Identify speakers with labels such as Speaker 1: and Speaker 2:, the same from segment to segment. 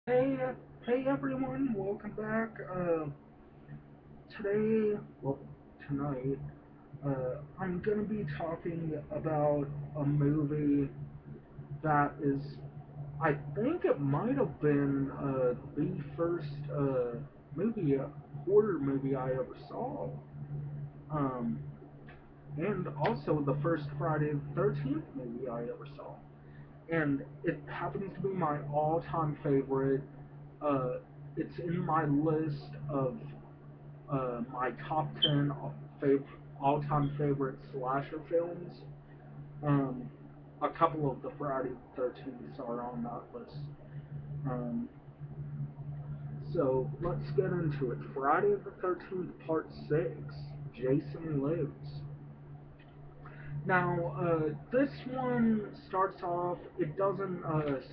Speaker 1: Hey, hey everyone, welcome back. Today, well, tonight, I'm gonna be talking about a movie that is, I think it might have been the first movie, horror movie I ever saw. Um, and also the first Friday the 13th movie I ever saw. And it happens to be my all-time favorite. Uh, it's in my list of my top 10 all-time favorite slasher films. Um, a couple of the Friday the 13th are on that list. Um, so let's get into it. Friday the 13th, Part 6, Jason Lives. Now, this one starts off, it doesn't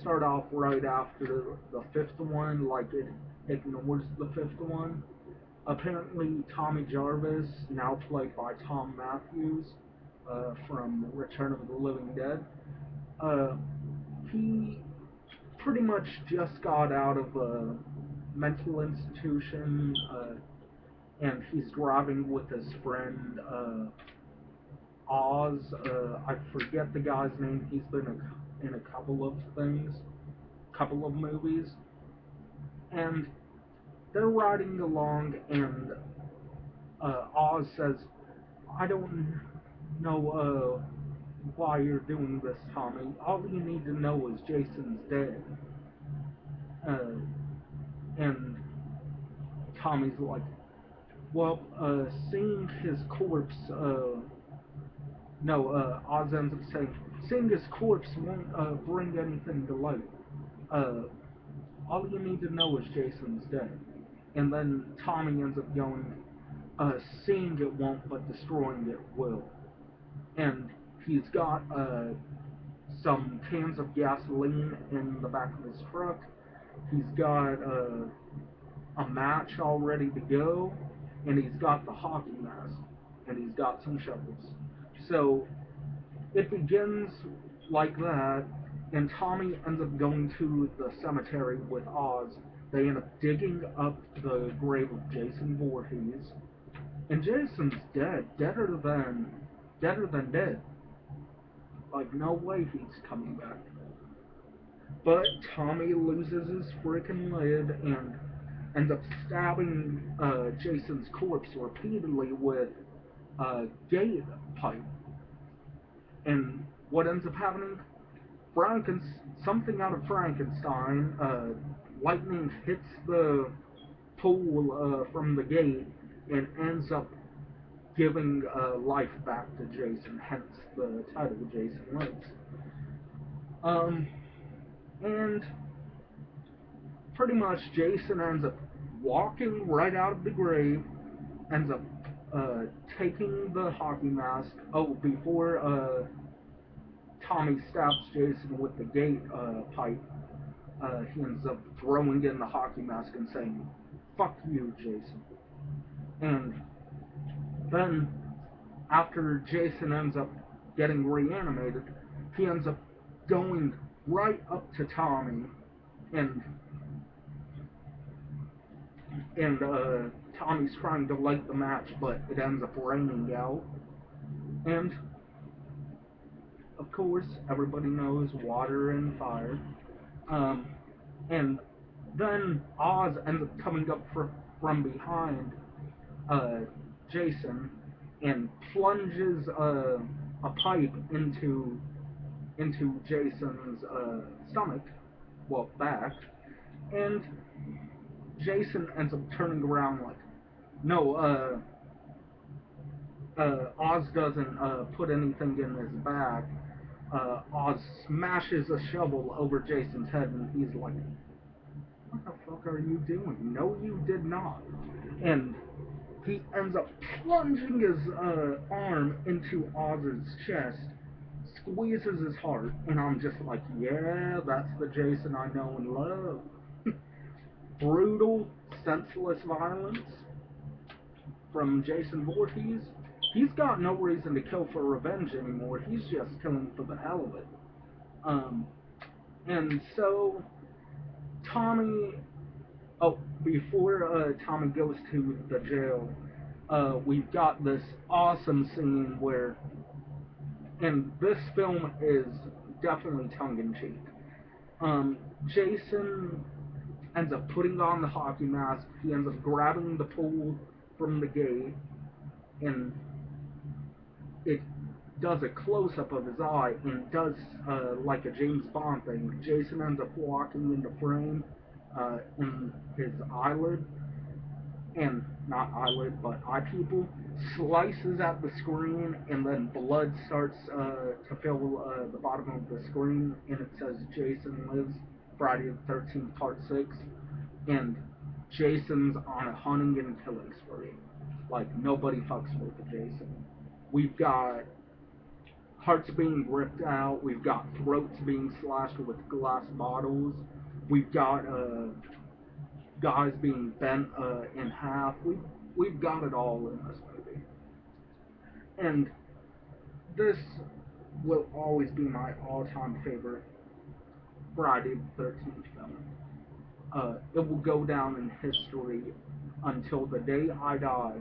Speaker 1: start off right after the fifth one, like it ignores the fifth one. Apparently, Tommy Jarvis, now played by Tom Matthews from Return of the Living Dead, uh, he pretty much just got out of a mental institution, and he's driving with his friend Oz. I forget the guy's name. He's been in a couple of things, couple of movies, and they're riding along, and Oz says, "I don't know why you're doing this, Tommy. All you need to know is Jason's dead." Uh, and Tommy's like, "Well, seeing his corpse, no, Oz ends up saying, seeing his corpse won't bring anything to light. Uh, all you need to know is Jason's dead." And then Tommy ends up going, seeing it won't, but destroying it will. And he's got some cans of gasoline in the back of his truck. He's got a match all ready to go, and he's got the hockey mask, and he's got some shovels. So it begins like that, and Tommy ends up going to the cemetery with Oz. They end up digging up the grave of Jason Voorhees, and Jason's dead, deader than dead. Like no way he's coming back. But Tommy loses his freaking lid and ends up stabbing Jason's corpse repeatedly with a gate pipe. And what ends up happening? Something out of Frankenstein. Lightning hits the pool from the gate and ends up giving life back to Jason. Hence the title, Jason Lives. Um, and pretty much Jason ends up walking right out of the grave, ends up uh, taking the hockey mask. Oh, before Tommy stabs Jason with the gate pipe, he ends up throwing in the hockey mask and saying, "Fuck you, Jason." And then, after Jason ends up getting reanimated, he ends up going right up to Tommy and Tommy's trying to light the match, but it ends up raining out. And of course, everybody knows water and fire. Um, and then Oz ends up coming up from behind uh, Jason and plunges a pipe into Jason's stomach, well, back, and Jason ends up turning around like, no, Oz doesn't put anything in his bag. Oz smashes a shovel over Jason's head, and he's like, "What the fuck are you doing?" "No, you did not." And he ends up plunging his arm into Oz's chest, squeezes his heart, and I'm just like, yeah, that's the Jason I know and love. Brutal, senseless violence from Jason Voorhees. He's got no reason to kill for revenge anymore. He's just killing for the hell of it. Um, and so Tommy. Oh, before Tommy goes to the jail, we've got this awesome scene where, and this film is definitely tongue in cheek. Jason ends up putting on the hockey mask. He ends up grabbing the pole from the gate, and it does a close up of his eye and does like a James Bond thing. Jason ends up walking into frame in his eyelid, and not eyelid, but eye pupil, slices at the screen, and then blood starts to fill the bottom of the screen, and it says Jason Lives, Friday the 13th, Part 6, and Jason's on a hunting and killing spree. Like, nobody fucks with Jason. We've got hearts being ripped out, we've got throats being slashed with glass bottles, we've got guys being bent in half. We've got it all in this movie, and this will always be my all-time favorite Friday the 13th film. It will go down in history until the day I die.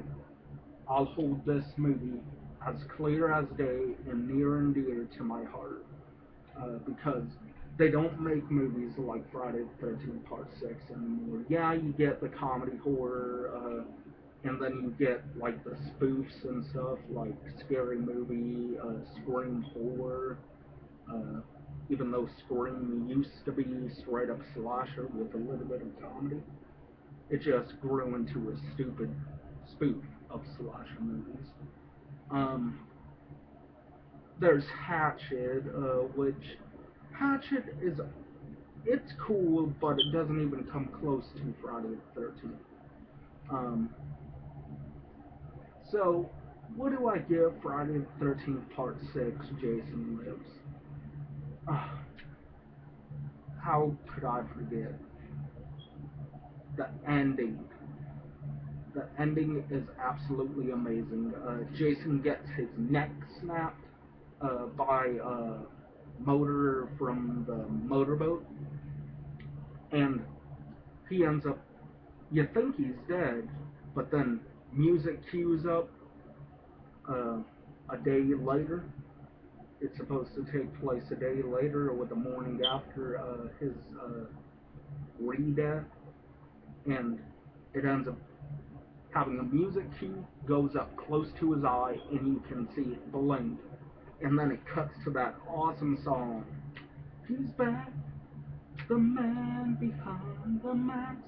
Speaker 1: I'll hold this movie as clear as day and near and dear to my heart, because they don't make movies like Friday the 13th Part 6 anymore. Yeah, you get the comedy horror, and then you get like the spoofs and stuff like Scary Movie, Scream Horror, uh, even though Scream used to be straight up slasher with a little bit of comedy. It just grew into a stupid spoof of slasher movies. Um, there's Hatchet, which Hatchet is, it's cool, but it doesn't even come close to Friday the 13th. Um, so, what do I give Friday the 13th Part 6, Jason Lives? Uh, how could I forget? The ending. The ending is absolutely amazing. Jason gets his neck snapped by a motor from the motorboat, and he ends up, you think he's dead, but then music cues up uh, a day later. It's supposed to take place a day later or the morning after his re-death, and it ends up having a music cue, goes up close to his eye, and you can see it blink, and then it cuts to that awesome song. He's back, the man behind the mask,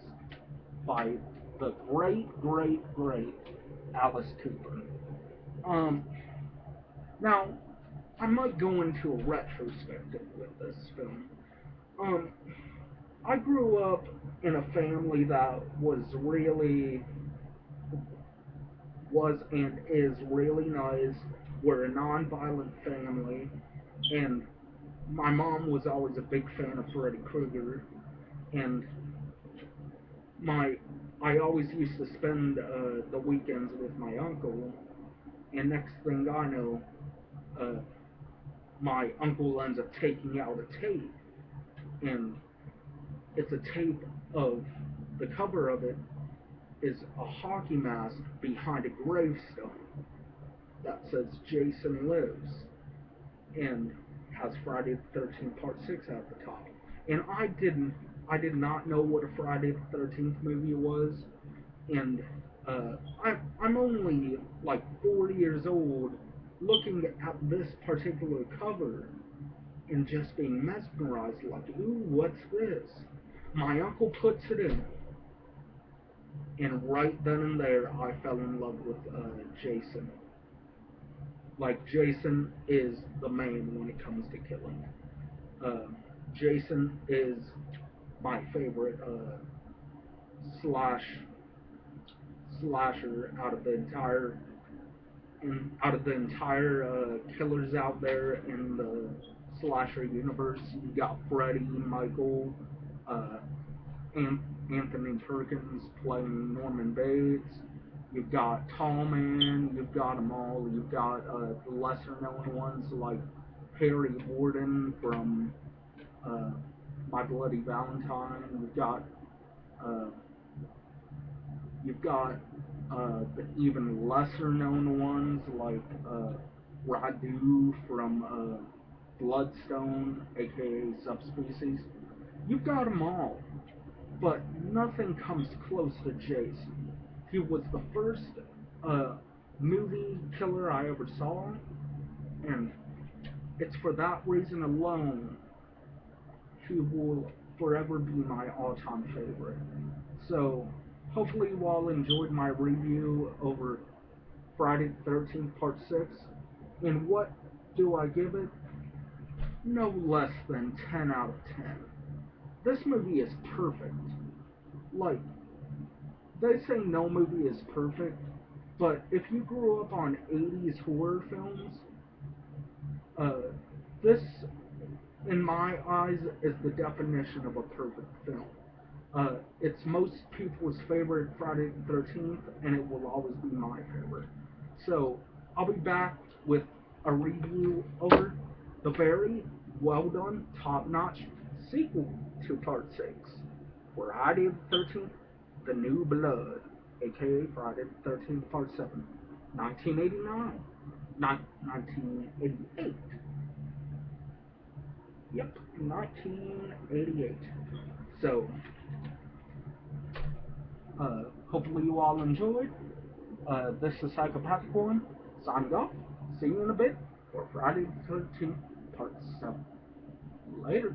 Speaker 1: by the great Alice Cooper. Um, now, I might go into a retrospective with this film. Um, I grew up in a family that was and is really nice. We're a non-violent family, and my mom was always a big fan of Freddy Krueger, and my I always used to spend the weekends with my uncle, and next thing I know, uh, my uncle ends up taking out a tape, and it's a tape of, the cover of it is a hockey mask behind a gravestone that says Jason Lives and has Friday the 13th Part 6 at the top. And I did not know what a Friday the 13th movie was, and I'm only like 40 years old looking at this particular cover and just being mesmerized, like, ooh, what's this? My uncle puts it in, and right then and there, I fell in love with Jason. Like, Jason is the man when it comes to killing. Uh, Jason is my favorite slash slasher out of the entire killers out there in the slasher universe. You got Freddy, Michael, uh, Anthony Perkins playing Norman Bates. You've got Tall Man. You've got them all. You've got the lesser known ones like Harry Warden from uh, My Bloody Valentine. Uh, you've got the even lesser known ones like Radu from Bloodstone, aka Subspecies. You've got them all, but nothing comes close to Jason. He was the first uh, movie killer I ever saw, and it's for that reason alone he will forever be my all-time favorite. So, hopefully you all enjoyed my review over Friday the 13th Part 6. And what do I give it? No less than 10 out of 10. This movie is perfect. Like, they say no movie is perfect, but if you grew up on 80s horror films, uh, this, in my eyes, is the definition of a perfect film. It's most people's favorite Friday the 13th, and it will always be my favorite. So, I'll be back with a review over the very well done, top notch sequel to Part 6, Friday the 13th, The New Blood, aka Friday the 13th, Part 7, 1989, 1988. Yep, 1988. So, hopefully you all enjoyed. This is Psychopath1 signing off. See you in a bit for Friday the 13th, Part 7. Later.